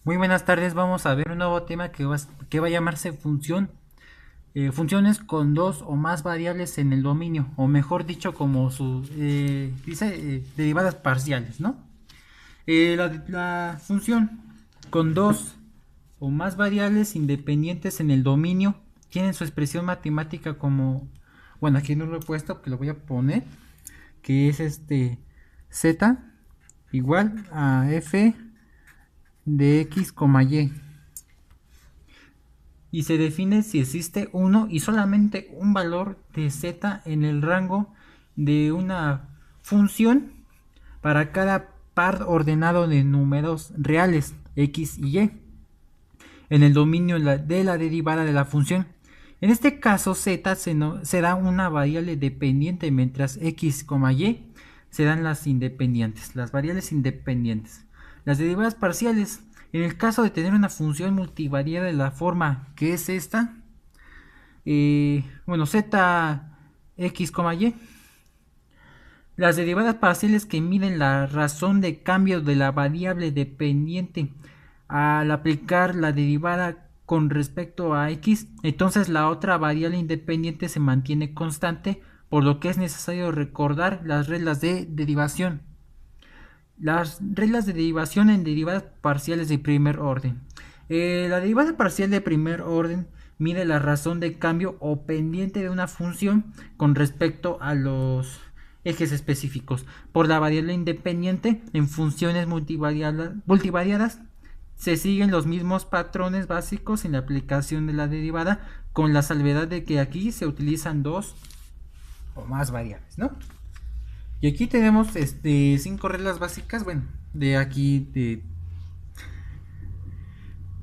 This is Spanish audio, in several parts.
Muy buenas tardes, vamos a ver un nuevo tema que va a llamarse funciones con dos o más variables en el dominio, o mejor dicho, como dice, derivadas parciales, ¿no? La función con dos o más variables independientes en el dominio tiene su expresión matemática como, bueno, aquí no lo he puesto, que lo voy a poner, que es z igual a f de x, y. Y se define si existe uno y solamente un valor de z en el rango de una función para cada par ordenado de números reales x y y en el dominio de la derivada de la función. En este caso z será una variable dependiente, mientras x, y serán las independientes, las variables independientes. Las derivadas parciales, en el caso de tener una función multivariada de la forma que es esta, bueno, z, x, y, las derivadas parciales que miden la razón de cambio de la variable dependiente al aplicar la derivada con respecto a x, entonces la otra variable independiente se mantiene constante, por lo que es necesario recordar las reglas de derivación. Las reglas de derivación en derivadas parciales de primer orden. La derivada parcial de primer orden mide la razón de cambio o pendiente de una función con respecto a los ejes específicos. Por la variable independiente, en funciones multivariadas se siguen los mismos patrones básicos en la aplicación de la derivada, con la salvedad de que aquí se utilizan dos o más variables, ¿no? Y aquí tenemos cinco reglas básicas, bueno, de aquí de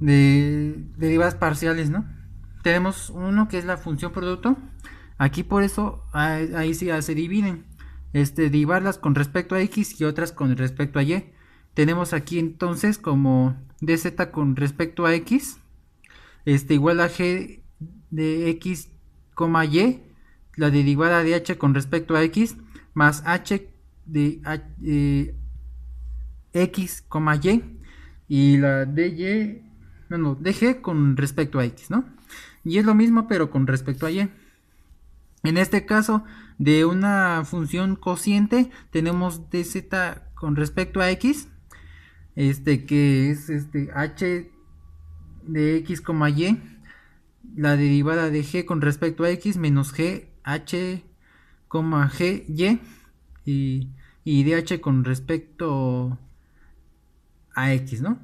derivadas parciales, ¿no? Tenemos uno que es la función producto. Aquí por eso ahí sí se dividen. Derivarlas con respecto a x y otras con respecto a y. Tenemos aquí entonces como dz con respecto a x, igual a g de x, y, la derivada de h con respecto a x, más h de x, y la dy, no, dg con respecto a x, ¿no? Y es lo mismo pero con respecto a y. En este caso, de una función cociente, tenemos dz con respecto a x, que es h de x, y, la derivada de g con respecto a x menos g, h, g, y dh con respecto a x, ¿no?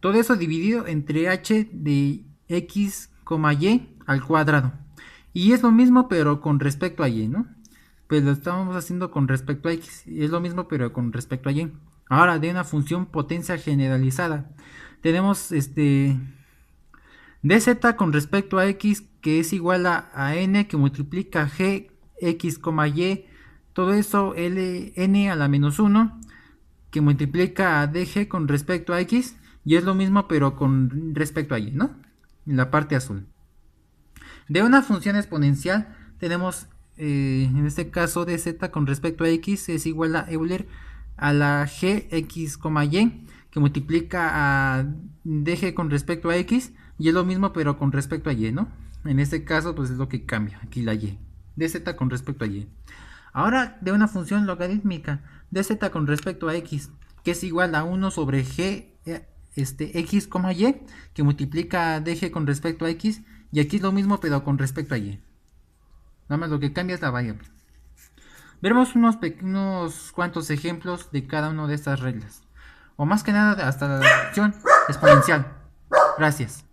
Todo eso dividido entre h de x, y al cuadrado. Y es lo mismo pero con respecto a y, ¿no? Pues lo estamos haciendo con respecto a x. Es lo mismo pero con respecto a y. Ahora, de una función potencia generalizada, tenemos dz con respecto a x, que es igual a n que multiplica g, x, y, todo eso n a la menos 1, que multiplica a dg con respecto a x, y es lo mismo pero con respecto a y, ¿no? En la parte azul. De una función exponencial tenemos, en este caso, dz con respecto a x es igual a Euler a la g, x, y, que multiplica a dg con respecto a x, y es lo mismo pero con respecto a y, ¿no? En este caso pues es lo que cambia, aquí la y, dz con respecto a y. Ahora, de una función logarítmica, dz con respecto a x, que es igual a 1 sobre g, x, y, que multiplica a dg con respecto a x, y aquí es lo mismo pero con respecto a y. Nada más lo que cambia es la variable. Veremos unos cuantos ejemplos de cada una de estas reglas. O más que nada hasta la función exponencial. Gracias.